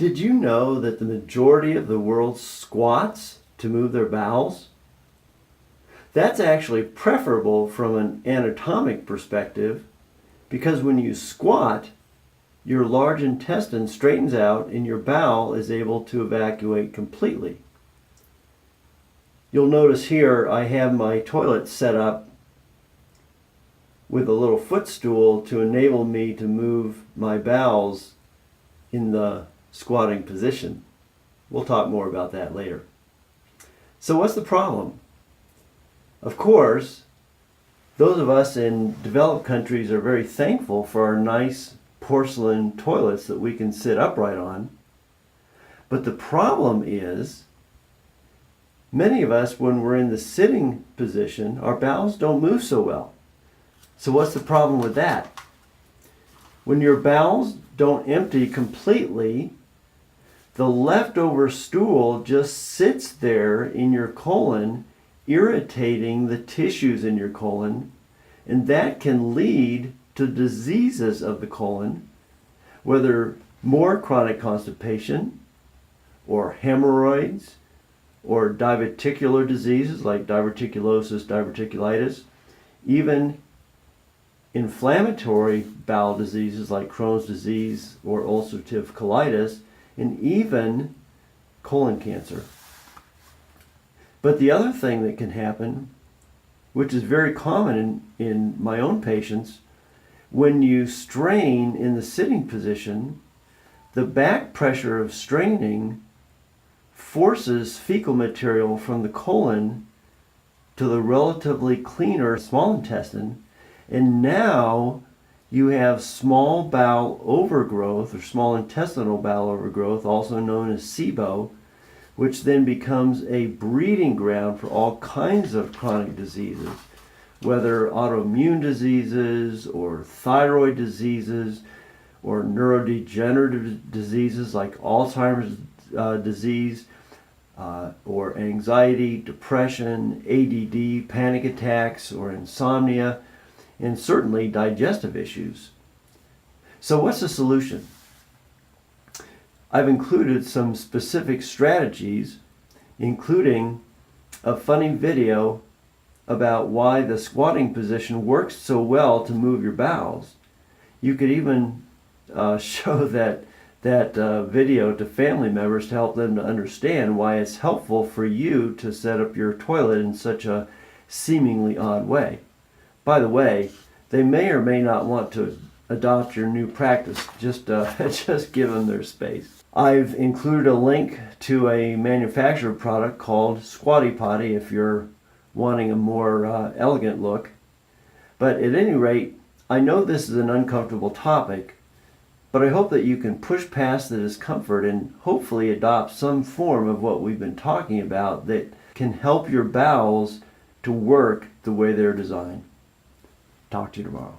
Did you know that the majority of the world squats to move their bowels? That's actually preferable from an anatomic perspective because when you squat, your large intestine straightens out and your bowel is able to evacuate completely. You'll notice here I have my toilet set up with a little footstool to enable me to move my bowels in the squatting position. We'll talk more about that later. So what's the problem? Of course, those of us in developed countries are very thankful for our nice porcelain toilets that we can sit upright on. But the problem is, many of us, when we're in the sitting position, our bowels don't move so well. So what's the problem with that? When your bowels don't empty completely, the leftover stool just sits there in your colon, irritating the tissues in your colon, and that can lead to diseases of the colon, whether more chronic constipation, or hemorrhoids, or diverticular diseases like diverticulosis, diverticulitis, even inflammatory bowel diseases like Crohn's disease or ulcerative colitis, and even colon cancer. But the other thing that can happen, which is very common in my own patients, when you strain in the sitting position, the back pressure of straining forces fecal material from the colon to the relatively cleaner small intestine, and now you have small bowel overgrowth or small intestinal bowel overgrowth, also known as SIBO, which then becomes a breeding ground for all kinds of chronic diseases, whether autoimmune diseases or thyroid diseases or neurodegenerative diseases like Alzheimer's disease, or anxiety, depression, ADD, panic attacks, or insomnia, and certainly digestive issues. So what's the solution? I've included some specific strategies, including a funny video about why the squatting position works so well to move your bowels. You could even show that video to family members to help them to understand why it's helpful for you to set up your toilet in such a seemingly odd way. By the way, they may or may not want to adopt your new practice. Just give them their space. I've included a link to a manufactured product called Squatty Potty if you're wanting a more elegant look. But at any rate, I know this is an uncomfortable topic, but I hope that you can push past the discomfort and hopefully adopt some form of what we've been talking about that can help your bowels to work the way they're designed. Talk to you tomorrow.